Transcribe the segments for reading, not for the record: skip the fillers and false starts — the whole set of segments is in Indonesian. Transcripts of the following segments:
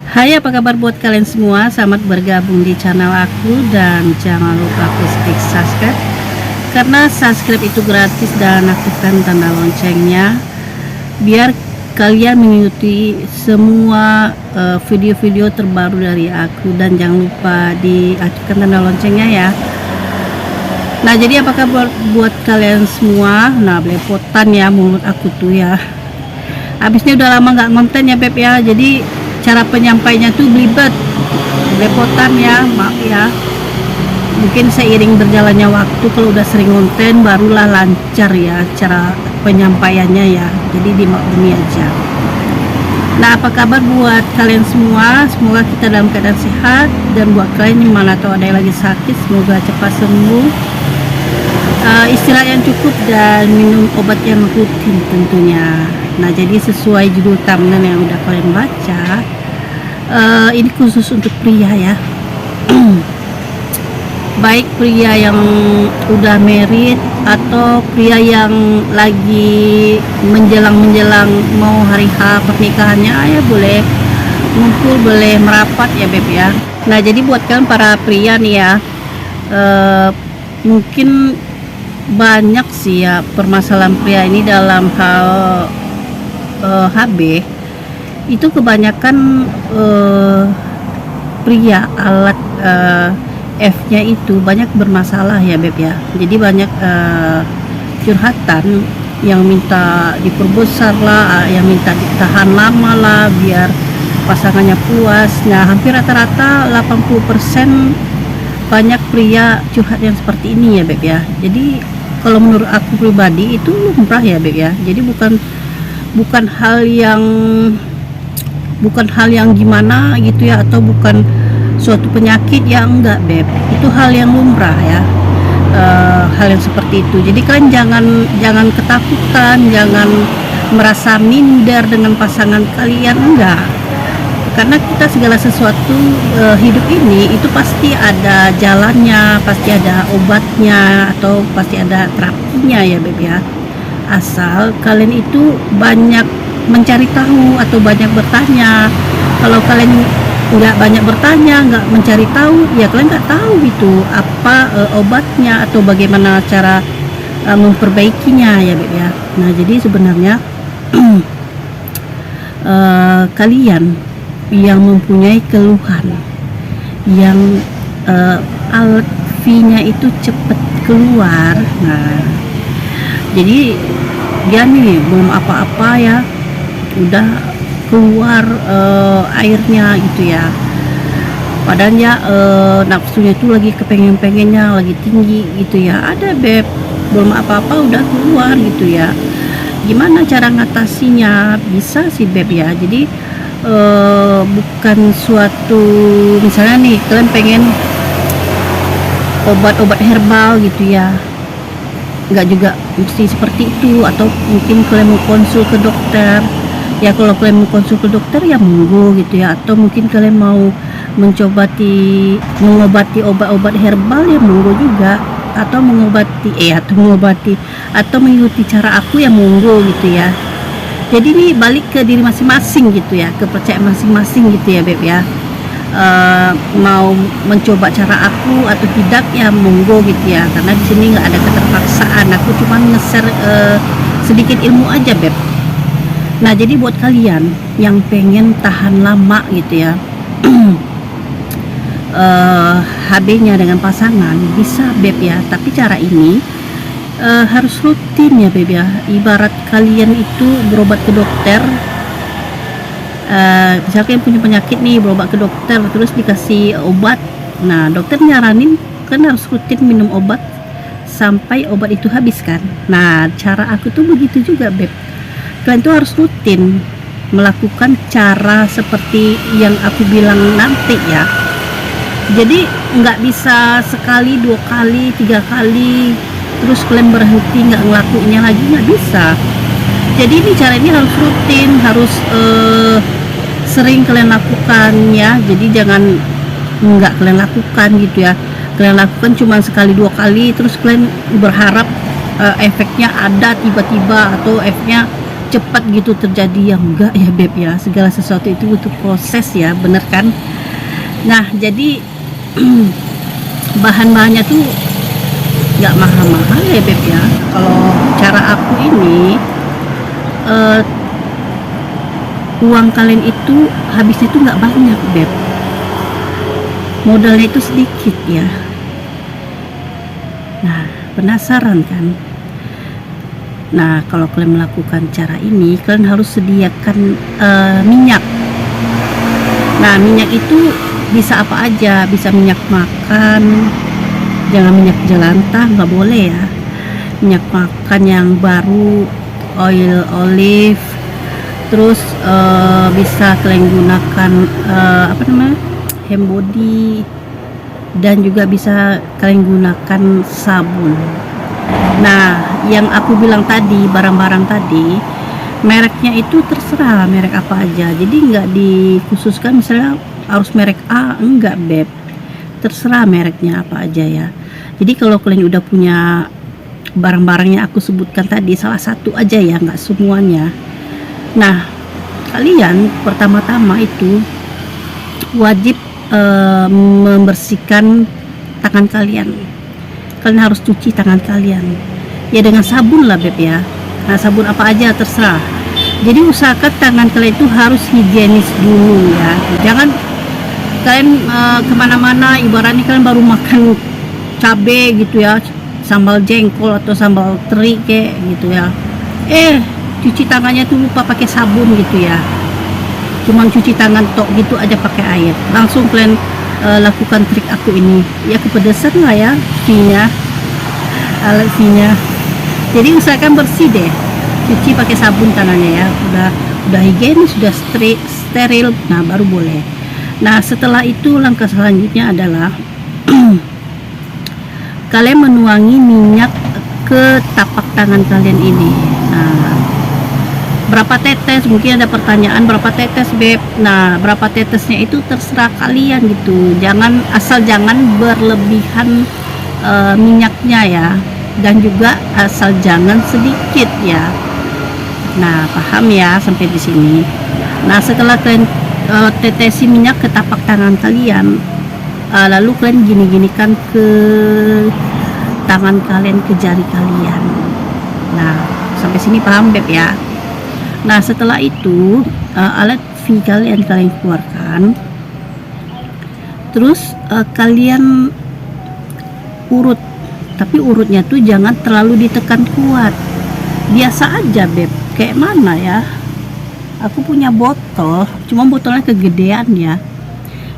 Hai, apa kabar buat kalian semua? Selamat bergabung di channel aku dan jangan lupa klik subscribe karena subscribe itu gratis dan aktifkan tanda loncengnya biar kalian mengikuti semua video-video terbaru dari aku, dan jangan lupa diaktifkan tanda loncengnya ya. Nah, jadi apa kabar buat kalian semua? Nah, belepotan ya mulut aku tuh ya. Habisnya udah lama nggak konten ya Beb ya, jadi cara penyampainya tuh belibet, belepotan ya, maaf ya. Mungkin seiring berjalannya waktu kalau udah sering konten barulah lancar ya cara penyampaiannya ya, jadi dimaklumi aja. Nah, apa kabar buat kalian semua? Semoga kita dalam keadaan sehat, dan buat kalian yang mana tahu ada yang lagi sakit, semoga cepat sembuh, istirahat yang cukup dan minum obat yang rutin tentunya. Nah, jadi sesuai judul thumbnail yang udah kalian baca, ini khusus untuk pria ya. Baik pria yang udah married atau pria yang lagi menjelang mau hari H pernikahannya, ya boleh ngumpul, boleh merapat ya Beb ya. Nah, jadi buat kalian para pria nih ya, mungkin banyak sih ya permasalahan pria ini dalam hal HB. Itu kebanyakan pria alat F-nya itu banyak bermasalah ya Beb ya. Jadi banyak curhatan yang minta diperbesar lah, yang minta ditahan lama lah biar pasangannya puas. Nah, hampir rata-rata 80% banyak pria curhat yang seperti ini ya Beb ya. Jadi kalau menurut aku pribadi itu lumrah ya Beb ya. Jadi bukan hal yang gimana gitu ya, atau bukan suatu penyakit yang enggak Beb, itu hal yang lumrah ya. Hal yang seperti itu, jadi kalian jangan ketakutan, jangan merasa minder dengan pasangan kalian, enggak. Karena kita segala sesuatu hidup ini itu pasti ada jalannya, pasti ada obatnya, atau pasti ada terapinya ya Beb ya. Asal kalian itu banyak mencari tahu atau banyak bertanya. Kalau kalian nggak banyak bertanya, nggak mencari tahu, ya kalian nggak tahu gitu apa obatnya atau bagaimana cara memperbaikinya ya Beb ya. Nah, jadi sebenarnya kalian yang mempunyai keluhan yang alat V-nya itu cepat keluar, nah jadi dia nih belum apa-apa ya udah keluar airnya gitu ya, padahal ya nafsunya itu lagi kepengen-pengennya lagi tinggi gitu ya. Ada Beb, belum apa-apa udah keluar gitu ya. Gimana cara ngatasinya? Bisa sih Beb ya. Jadi bukan suatu, misalnya nih kalian pengen obat-obat herbal gitu ya, nggak juga mesti seperti itu. Atau mungkin kalian mau konsul ke dokter ya, kalau kalian mau konsul ke dokter ya monggo gitu ya. Atau mungkin kalian mau mengobati obat-obat herbal ya monggo juga. Atau mengobati atau mengikuti cara aku ya monggo gitu ya. Jadi ini balik ke diri masing-masing gitu ya, kepercayaan masing-masing gitu ya Beb ya. Mau mencoba cara aku atau tidak ya monggo gitu ya, karena di sini nggak ada keterpaksaan, aku cuma nge-share sedikit ilmu aja Beb. Nah, jadi buat kalian yang pengen tahan lama gitu ya HB-nya dengan pasangan, bisa Beb ya, tapi cara ini harus rutin ya Beb ya. Ibarat kalian itu berobat ke dokter, misalnya punya penyakit nih, berobat ke dokter terus dikasih obat. Nah, dokter nyaranin kan harus rutin minum obat sampai obat itu habis kan. Nah, cara aku tuh begitu juga Beb. Kalian tuh harus rutin melakukan cara seperti yang aku bilang nanti ya. Jadi nggak bisa sekali, 2 kali, 3 kali terus kalian berhenti nggak ngelakuinnya lagi, nggak bisa. Jadi ini cara ini harus rutin, harus sering kalian lakukan ya. Jadi jangan nggak kalian lakukan gitu ya. Kalian lakukan cuma sekali 2 kali terus kalian berharap efeknya ada tiba-tiba, atau efeknya cepat gitu terjadi, yang enggak ya Beb ya, segala sesuatu itu butuh proses ya, bener kan? Nah jadi bahan-bahannya tuh nggak mahal-mahal ya Beb ya. Kalau cara aku ini uang kalian itu habisnya tuh nggak banyak Beb, modalnya itu sedikit ya. Nah penasaran kan? Nah kalau kalian melakukan cara ini, kalian harus sediakan minyak. Nah minyak itu bisa apa aja, bisa minyak makan, jangan minyak jelantah, nggak boleh ya. Minyak makan yang baru, oil olive, terus bisa kalian gunakan apa namanya, hand body, dan juga bisa kalian gunakan sabun. Nah yang aku bilang tadi, barang-barang tadi mereknya itu terserah merek apa aja, jadi nggak dikhususkan misalnya harus merek A, enggak Beb, terserah mereknya apa aja ya. Jadi kalau kalian udah punya barang-barang yang aku sebutkan tadi, salah satu aja ya, nggak semuanya. Nah kalian pertama-tama itu wajib membersihkan tangan kalian. Kalian harus cuci tangan kalian ya dengan sabun lah Beb ya. Nah sabun apa aja terserah. Jadi usahakan tangan kalian itu harus higienis dulu ya. Jangan kalian kemana-mana, ibaratnya kalian baru makan cabe gitu ya, sambal jengkol atau sambal teri kayak gitu ya, cuci tangannya tuh lupa pakai sabun gitu ya, cuman cuci tangan tok gitu aja pakai air. Langsung kalian lakukan trik aku ini ya, kepedesan lah ya V-nya, alat V-nya. Jadi usahakan bersih deh, cuci pakai sabun tangannya ya, udah higienis, sudah steril, nah baru boleh. Nah setelah itu langkah selanjutnya adalah kalian menuangi minyak ke tapak tangan kalian ini. Nah berapa tetes, mungkin ada pertanyaan berapa tetes Beb. Nah berapa tetesnya itu terserah kalian gitu, jangan berlebihan minyaknya ya, dan juga asal jangan sedikit ya. Nah paham ya sampai di sini. Nah setelah kalian tetesi minyak ke tapak tangan kalian, lalu kalian gini-ginikan ke tangan kalian, ke jari kalian. Nah sampai sini paham Beb ya. Nah setelah itu alat V kalian keluarkan, terus kalian urut, tapi urutnya tuh jangan terlalu ditekan kuat, biasa aja Beb. Kayak mana ya, aku punya botol, cuma botolnya kegedean ya.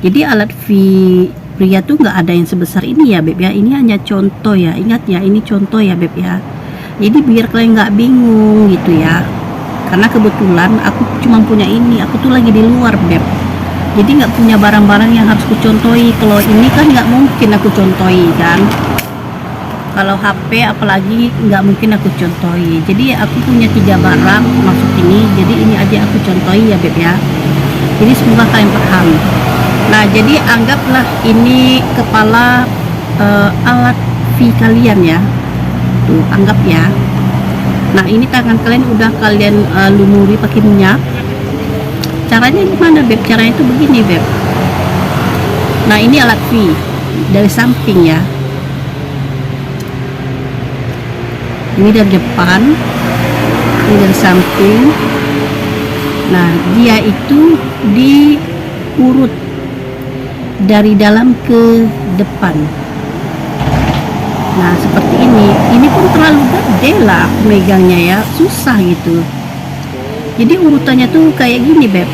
Jadi alat V pria tuh nggak ada yang sebesar ini ya Beb ya, ini hanya contoh ya, ingat ya ini contoh ya Beb ya. Jadi biar kalian nggak bingung gitu ya, karena kebetulan aku cuma punya ini, aku tuh lagi di luar Beb, jadi nggak punya barang-barang yang harus kucontohi. Kalau ini kan nggak mungkin aku contohi kan, kalau HP apalagi nggak mungkin aku contohi. Jadi aku punya 3 barang masuk ini, jadi ini aja aku contohi ya Beb ya. Jadi semoga kalian paham. Nah jadi anggaplah ini kepala alat V kalian ya, tuh anggap ya. Nah ini tangan kalian udah kalian lumuri pakai minyak. Caranya gimana Beb? Caranya itu begini Beb. Nah ini alat V dari samping ya, ini dari depan, ini dari samping. Nah dia itu diurut dari dalam ke depan. Nah seperti ini pun terlalu gede lah aku megangnya ya, susah gitu. Jadi urutannya tuh kayak gini Beb.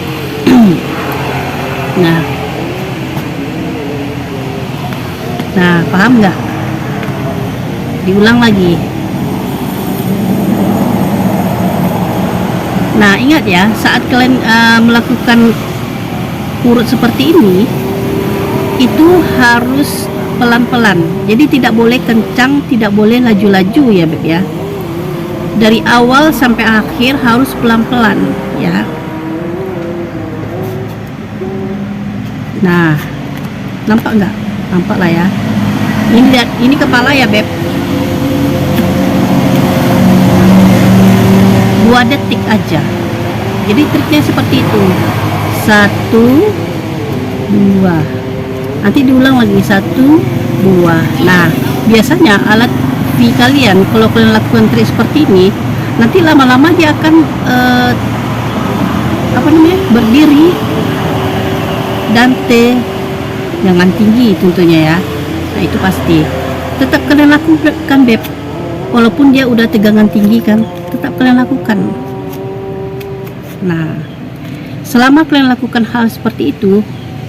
Nah paham nggak? Diulang lagi. Nah ingat ya, saat kalian melakukan urut seperti ini, itu harus pelan-pelan. Jadi tidak boleh kencang, tidak boleh laju-laju ya Beb ya. Dari awal sampai akhir harus pelan-pelan ya. Nah nampak nggak? Nampak lah ya. Ini kepala ya Beb. 2 detik aja. Jadi triknya seperti itu, 1 2, nanti diulang lagi 1 2. Nah, biasanya alat V kalian kalau kalian lakukan trik seperti ini, nanti lama-lama dia akan berdiri dan T jangan tinggi tentunya ya. Nah, itu pasti tetap kalian lakukan beb, walaupun dia udah tegangan tinggi kan, tetap kalian lakukan. Nah, selama kalian lakukan hal seperti itu,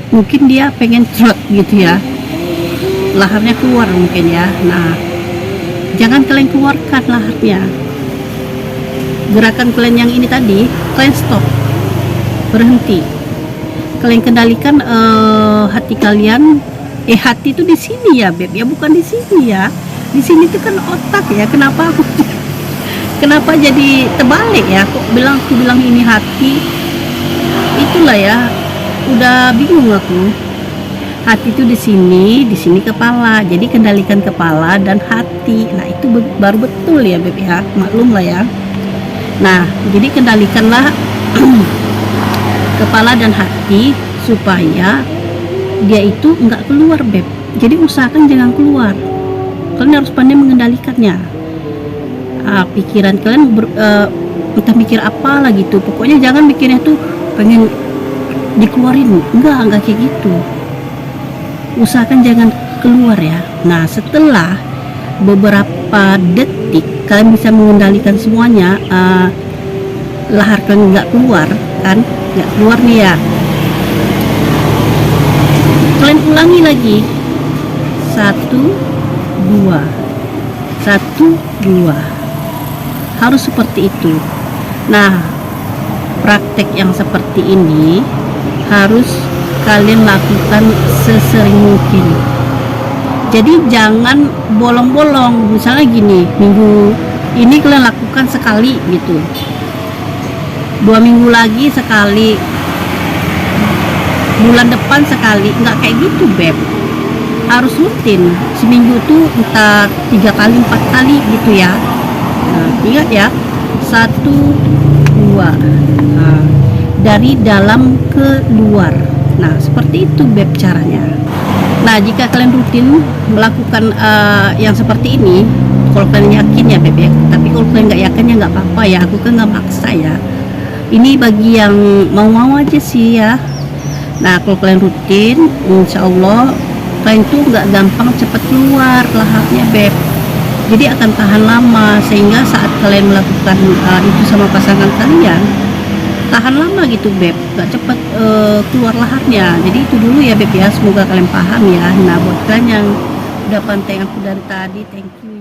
mungkin dia pengen trot gitu ya, laharnya keluar mungkin ya. Nah, jangan kalian keluarkan laharnya. Gerakan kalian yang ini tadi, kalian stop, berhenti. Kalian kendalikan hati kalian. Hati itu di sini ya beb ya, bukan di sini ya. Di sini itu kan otak ya. Kenapa jadi terbalik ya? Kok aku bilang ini hati? Itulah ya, udah bingung aku. Hati itu di sini kepala. Jadi kendalikan kepala dan hati. Nah, itu baru betul ya beb ya, maklum lah ya. Nah, jadi kendalikanlah kepala dan hati supaya dia itu enggak keluar beb. Jadi usahakan jangan keluar. Kalian harus pandai mengendalikannya. Pikiran kalian entah mikir apa lah gitu. Pokoknya jangan mikirnya tuh pengen dikeluarin. Enggak kayak gitu. Usahakan jangan keluar ya. Nah, setelah beberapa detik kalian bisa mengendalikan semuanya, lahar kalian nggak keluar kan, nggak keluar nih ya, kalian ulangi lagi 1 2 harus seperti itu. Nah, praktek yang seperti ini harus kalian lakukan sesering mungkin. Jadi jangan bolong-bolong. Misalnya gini, minggu ini kalian lakukan sekali gitu, 2 minggu lagi sekali, bulan depan sekali. Nggak kayak gitu beb, harus rutin. Seminggu tuh entah 3 kali 4 kali gitu ya. Nah, ingat ya, 1 2, dari dalam ke luar. Nah, seperti itu beb caranya. Nah, jika kalian rutin melakukan yang seperti ini, kalau kalian yakin ya beb ya. Tapi kalau kalian nggak yakin ya nggak apa-apa ya, aku kan nggak maksa ya. Ini bagi yang mau-mau aja sih ya. Nah, kalau kalian rutin, insya Allah kalian tuh nggak gampang cepat keluar laharnya beb. Jadi akan tahan lama, sehingga saat kalian melakukan itu sama pasangan kalian, tahan lama gitu beb, gak cepat keluar laharnya. Jadi itu dulu ya beb ya, semoga kalian paham ya. Nah, buat kalian yang udah panteng aku dari tadi, thank you.